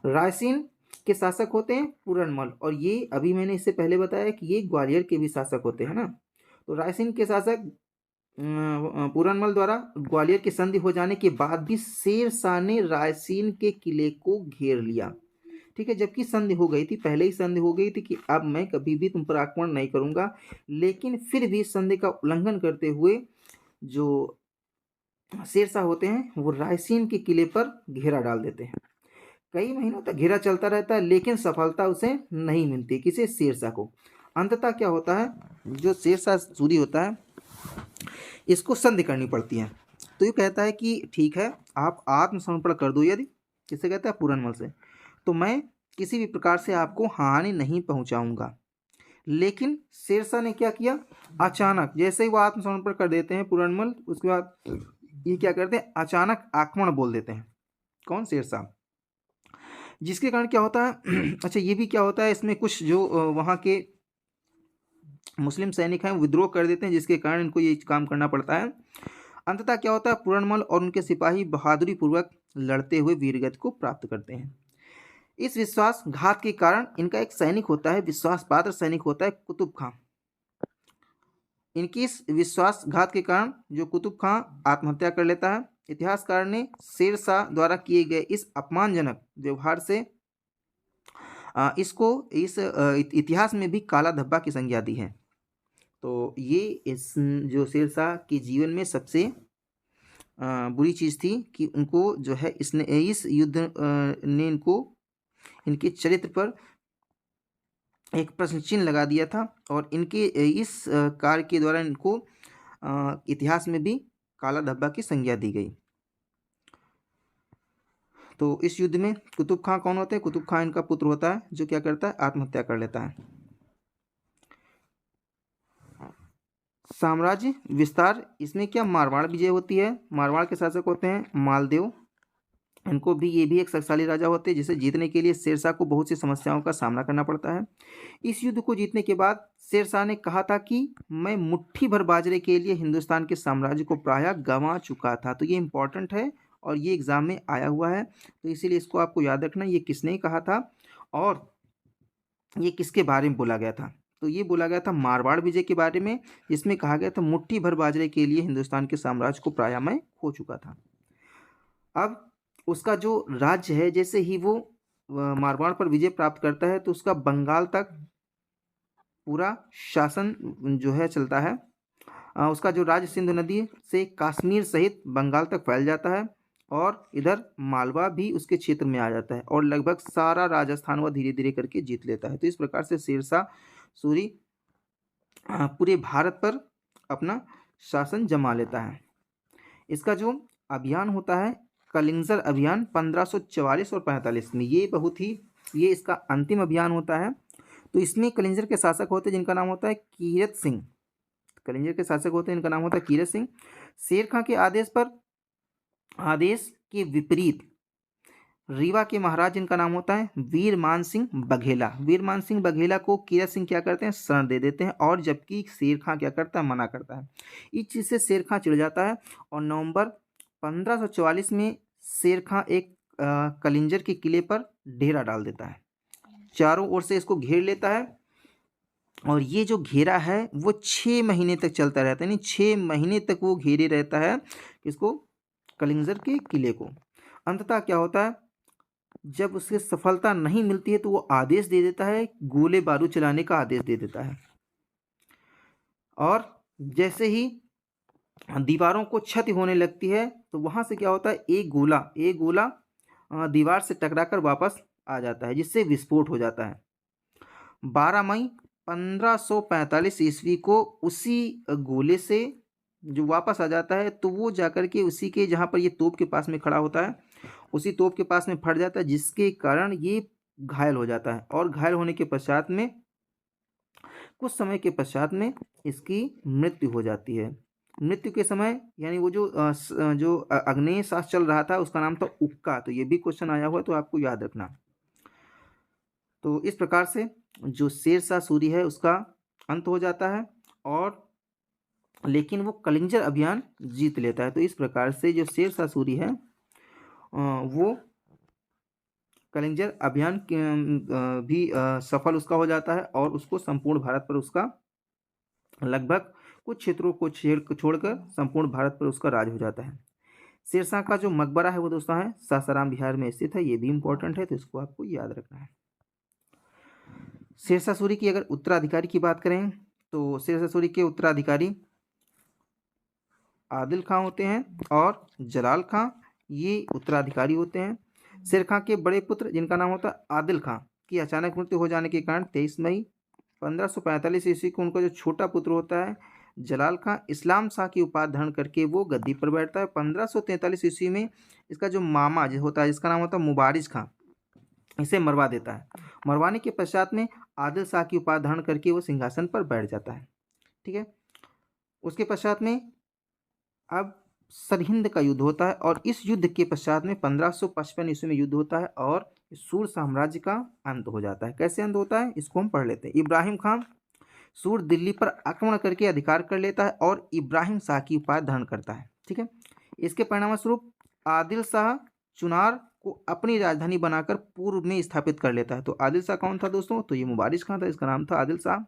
रायसीन के शासक होते हैं पूरनमल, और ये अभी मैंने इससे पहले बताया कि ये ग्वालियर के भी शासक होते हैं ना। तो रायसीन के शासक पूरनमल द्वारा ग्वालियर की संधि हो जाने के बाद भी शेरशाह ने रायसीन के किले को घेर लिया। ठीक है, जबकि संधि हो गई थी, पहले ही संधि हो गई थी कि अब मैं कभी भी तुम पर आक्रमण नहीं करूंगा, लेकिन फिर भी संधि का उल्लंघन करते हुए जो शेरशाह होते हैं वो रायसीन के किले पर घेरा डाल देते हैं। कई महीनों तक घेरा चलता रहता है लेकिन सफलता उसे नहीं मिलती, किसे, शेरशाह को। अंततः क्या होता है, जो शेरशाह सूरी होता है इसको संधि करनी पड़ती है। तो ये कहता है कि ठीक है, आप आत्मसमर्पण कर दो, यदि, किसे कहता है, पूरनमल से, तो मैं किसी भी प्रकार से आपको हानि नहीं पहुंचाऊंगा। लेकिन शेरशाह ने क्या किया, अचानक जैसे ही वो आत्मसमर्पण कर देते हैं पूरनमल, उसके बाद ये क्या करते हैं, अचानक आक्रमण बोल देते हैं। कौन, शेरशाह। जिसके कारण क्या होता है अच्छा, ये भी क्या होता है, इसमें कुछ जो वहाँ के मुस्लिम सैनिक हैं विद्रोह कर देते हैं, जिसके कारण इनको ये काम करना पड़ता है। अंततः क्या होता है, पूरनमल और उनके सिपाही बहादुरी पूर्वक लड़ते हुए वीरगति को प्राप्त करते हैं। इस विश्वासघात के कारण इनका एक सैनिक होता है, विश्वास पात्र सैनिक होता है कुतुब खां। इनकी इस विश्वासघात के कारण जो कुतुब खां आत्महत्या कर लेता है। इतिहासकार ने शेरशाह द्वारा किए गए इस अपमानजनक व्यवहार से इसको इस इतिहास में भी काला धब्बा की संज्ञा दी है। तो ये इस जो शेरशाह के जीवन में सबसे बुरी चीज़ थी कि उनको जो है इसने इस युद्ध ने इनको इनके चरित्र पर एक प्रश्न चिन्ह लगा दिया था और इनके इस कार्य के द्वारा इनको इतिहास में भी काला धब्बा की संज्ञा दी गई। तो इस युद्ध में कुतुब खां कौन होते हैं, कुतुब खां इनका पुत्र होता है जो क्या करता है, आत्महत्या कर लेता है। साम्राज्य विस्तार, इसमें क्या, मारवाड़ विजय होती है। मारवाड़ के शासक होते हैं मालदेव, इनको भी, ये भी एक शक्तिशाली राजा होते हैं जिसे जीतने के लिए शेरशाह को बहुत सी समस्याओं का सामना करना पड़ता है। इस युद्ध को जीतने के बाद शेरशाह ने कहा था कि मैं मुट्ठी भर बाजरे के लिए हिंदुस्तान के साम्राज्य को प्रायः गंवा चुका था। तो ये इंपॉर्टेंट है और ये एग्जाम में आया हुआ है, तो इसीलिए इसको आपको याद रखना, ये किसने कहा था और ये किसके बारे में बोला गया था। तो ये बोला गया था मारवाड़ विजय के बारे में, जिसमें कहा गया था मुट्ठी भर बाजरे के लिए हिंदुस्तान के साम्राज्य को प्रायः मैं खो चुका था। अब उसका जो राज्य है, जैसे ही वो मारवाड़ पर विजय प्राप्त करता है तो उसका बंगाल तक पूरा शासन जो है चलता है। उसका जो राज्य सिंधु नदी से कश्मीर सहित बंगाल तक फैल जाता है और इधर मालवा भी उसके क्षेत्र में आ जाता है और लगभग सारा राजस्थान वह धीरे धीरे करके जीत लेता है। तो इस प्रकार से शेरशाह सूरी पूरे भारत पर अपना शासन जमा लेता है। इसका जो अभियान होता है कलिंजर अभियान 1544 और 45 में, ये इसका अंतिम अभियान होता है। तो इसमें कलिंजर के शासक होते हैं जिनका नाम होता है कीरत सिंह। कलिंजर के शासक होते हैं, इनका नाम होता है कीरत सिंह। शेर खां के आदेश के विपरीत रीवा के महाराज, इनका नाम होता है वीरमान सिंह बघेला। वीरमान सिंह बघेला को कीरत सिंह क्या करते हैं, शरण दे देते हैं, और जबकि शेर खां क्या करता है, मना करता है। इस चीज़ से शेर खां चिढ़ जाता है और नवंबर 1544 में शेर खां एक कलिंजर के किले पर डेरा डाल देता है, चारों ओर से इसको घेर लेता है और ये जो घेरा है वो 6 महीने तक चलता रहता है, यानी 6 महीने तक वो घेरे रहता है इसको, कलिंजर के किले को। अंततः क्या होता है, जब उससे सफलता नहीं मिलती है तो वो आदेश दे देता है, गोले बारूद चलाने का आदेश दे देता है और जैसे ही दीवारों को क्षति होने लगती है तो वहाँ से क्या होता है, एक गोला दीवार से टकराकर वापस आ जाता है, जिससे विस्फोट हो जाता है। 12 मई 1545 ईस्वी को उसी गोले से जो वापस आ जाता है, तो वो जाकर के उसी के जहाँ पर ये तोप के पास में खड़ा होता है, उसी तोप के पास में फट जाता है, जिसके कारण ये घायल हो जाता है। और घायल होने के पश्चात में कुछ समय के पश्चात में इसकी मृत्यु हो जाती है। मृत्यु के समय यानी वो जो आग्नेय शास्त्र चल रहा था उसका नाम था उक्का। तो ये भी क्वेश्चन आया हुआ है, तो आपको याद रखना। तो इस प्रकार से जो शेरशाह सूरी है उसका अंत हो जाता है, और लेकिन वो कलिंजर अभियान जीत लेता है। तो इस प्रकार से जो शेरशाह सूरी है वो कलिंजर अभियान भी सफल उसका हो जाता है, और उसको संपूर्ण भारत पर उसका लगभग कुछ क्षेत्रों को छोड़कर संपूर्ण भारत पर उसका राज हो जाता है। शेरशाह का जो मकबरा है वो दोस्तों है सासाराम बिहार में स्थित है। ये भी इंपॉर्टेंट है, तो इसको आपको याद रखना है। शेरशाह सूरी की अगर उत्तराधिकारी की बात करें तो शेरशाह सूरी के उत्तराधिकारी आदिल खां होते हैं और जलाल खां, ये उत्तराधिकारी होते हैं। शेर खां के बड़े पुत्र जिनका नाम होता है आदिल खां की अचानक मृत्यु हो जाने के कारण 23 मई 1545 ईस्वी को उनका जो छोटा पुत्र होता है जलाल खां इस्लाम शाह की उपाधि धारण करके वो गद्दी पर बैठता है। 1543 ईस्वी में इसका जो मामा जो होता है जिसका नाम होता है मुबारिज खां, इसे मरवा देता है। मरवाने के पश्चात में आदिल शाह की उपाधि धारण करके वो सिंहासन पर बैठ जाता है। ठीक है, उसके पश्चात में अब सरहिंद का युद्ध होता है, और इस युद्ध के पश्चात में 1555 ईस्वी में युद्ध होता है और सूर साम्राज्य का अंत हो जाता है। कैसे अंत होता है इसको हम पढ़ लेते हैं। इब्राहिम खान सूर दिल्ली पर आक्रमण करके अधिकार कर लेता है और इब्राहिम शाह की उपाधि धारण करता है। ठीक है, इसके परिणामस्वरूप आदिल शाह चुनार को अपनी राजधानी बनाकर पूर्व में स्थापित कर लेता है। तो आदिल शाह कौन था दोस्तों, तो ये मुबारिज खां था, इसका नाम था आदिल शाह।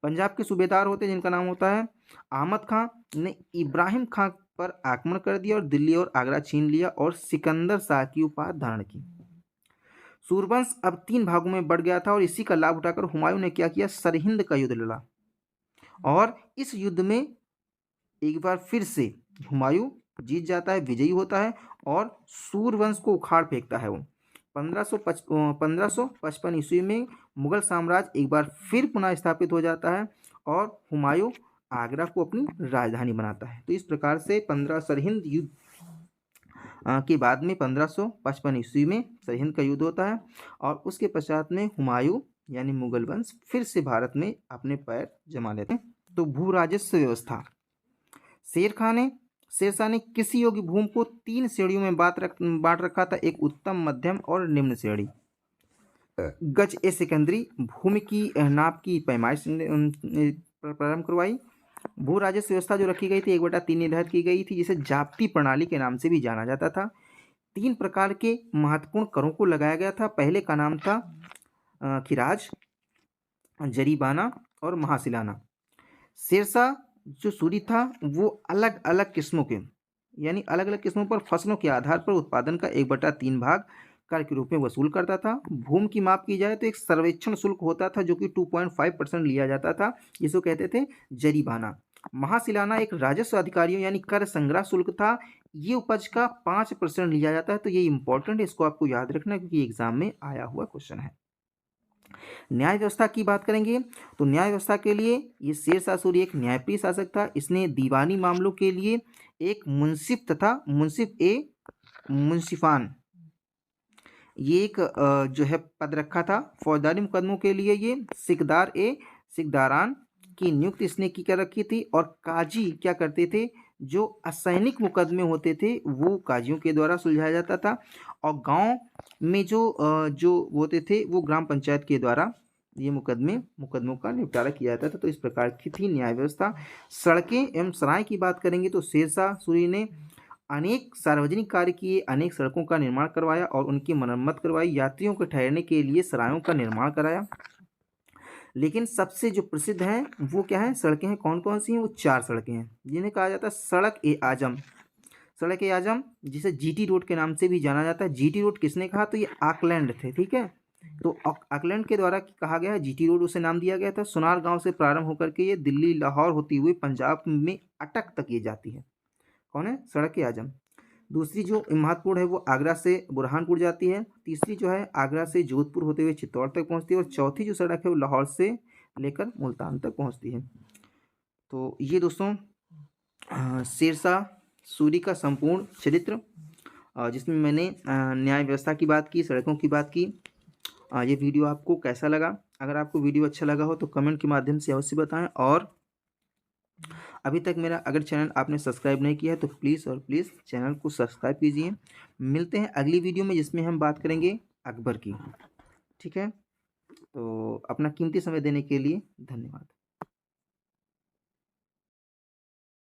पंजाब के सूबेदार होते हैं जिनका नाम होता है अहमद खां, ने इब्राहिम खां पर आक्रमण कर दिया और दिल्ली और आगरा छीन लिया और सिकंदर शाह की उपाधि धारण की। सूरवंश अब 3 भागों में बढ़ गया था, और इसी का लाभ उठाकर हुमायूं ने क्या किया, सरहिंद का युद्ध लड़ा, और इस युद्ध में एक बार फिर से हुमायूं जीत जाता है, विजयी होता है, और सूरवंश को उखाड़ फेंकता है। वो 1555 ईस्वी में मुगल साम्राज्य एक बार फिर पुनः स्थापित हो जाता है, और हुमायूं आगरा को अपनी राजधानी बनाता है। तो इस प्रकार से 15 सरहिंद युद्ध के बाद में 1555 ईस्वी में सरहिंद का युद्ध होता है, और उसके पश्चात में हुमायूं यानी मुगल वंश फिर से भारत में अपने पैर जमा लेते हैं। तो भू राजस्व व्यवस्था, शेरशाह ने किसी योग्य भूमि को 3 श्रेणियों में बांट रखा था, एक उत्तम, मध्यम और निम्न श्रेणी। गज ए सिकंदरी भूमि की नाप की पैमाइश प्रारंभ करवाई। भू राजस्व व्यवस्था जो रखी गई थी 1/3 निर्धारित की गई थी, जिसे जाप्ती प्रणाली के नाम से भी जाना जाता था। 3 प्रकार के महत्वपूर्ण करों को लगाया गया था। पहले का नाम था खिराज, जरीबाना और महासिलाना। शेरशाह जो सूरी था वो अलग अलग किस्मों के यानी अलग अलग किस्मों पर फसलों के आधार पर उत्पादन का 1/3 भाग कर के रूप में वसूल करता था। भूमि की माप की जाए तो एक सर्वेक्षण शुल्क होता था जो कि 2.5% लिया जाता था, जिसको कहते थे जरीबाना। महासिलाना एक राजस्व अधिकारियों यानी कर संग्रह शुल्क था, ये उपज का 5% लिया जाता है। तो ये इंपॉर्टेंट है, इसको आपको याद रखना क्योंकि एग्जाम में आया हुआ क्वेश्चन है। न्याय व्यवस्था की बात करेंगे तो न्याय व्यवस्था के लिए ये शेरशाह सूरी एक न्यायप्रिय शासक था। इसने दीवानी मामलों के लिए एक मुंसिफ तथा मुंसिफ ए मुंसिफान ये एक जो है पद रखा था। फौजदारी मुकदमों के लिए ये सिकदार ए सिकदारान की नियुक्ति इसने की कर रखी थी, और काजी क्या करते थे, जो असैनिक मुकदमे होते थे वो काजियों के द्वारा सुलझाया जाता था, और गांव में जो होते थे वो ग्राम पंचायत के द्वारा ये मुकदमों का निपटारा किया जाता था। तो इस प्रकार की थी न्याय व्यवस्था। सड़कें एवं सराय की बात करेंगे तो शेरशाह सूरी ने अनेक सार्वजनिक कार्य किए, अनेक सड़कों का निर्माण करवाया और उनकी मरम्मत करवाई, यात्रियों के ठहरने के लिए सरायों का निर्माण कराया। लेकिन सबसे जो प्रसिद्ध हैं वो क्या है, सड़कें हैं, कौन कौन सी हैं, वो 4 सड़कें हैं जिन्हें कहा जाता है सड़क ए आजम। सड़क ए आजम जिसे जीटी रोड के नाम से भी जाना जाता है। जीटी रोड किसने कहा, तो ये ऑकलैंड थे, ठीक है, तो ऑकलैंड के द्वारा कहा गया है, जीटी रोड उसे नाम दिया गया था। सोनार गांव से प्रारंभ होकर के ये दिल्ली, लाहौर होती हुई पंजाब में अटक तक ये जाती है। कौन है, सड़क ए आजम। दूसरी जो महत्वपूर्ण है वो आगरा से बुरहानपुर जाती है। तीसरी जो है आगरा से जोधपुर होते हुए चित्तौड़ तक पहुंचती है। और चौथी जो सड़क है वो लाहौर से लेकर मुल्तान तक पहुंचती है। तो ये दोस्तों शेरशाह सूरी का संपूर्ण चरित्र, जिसमें मैंने न्याय व्यवस्था की बात की, सड़कों की बात की। ये वीडियो आपको कैसा लगा? अगर आपको वीडियो अच्छा लगा हो तो कमेंट के माध्यम से अवश्य बताएं। और अभी तक मेरा अगर चैनल आपने सब्सक्राइब नहीं किया है तो प्लीज़ और प्लीज़ चैनल को सब्सक्राइब कीजिए। मिलते हैं अगली वीडियो में जिसमें हम बात करेंगे अकबर की। ठीक है, तो अपना कीमती समय देने के लिए धन्यवाद।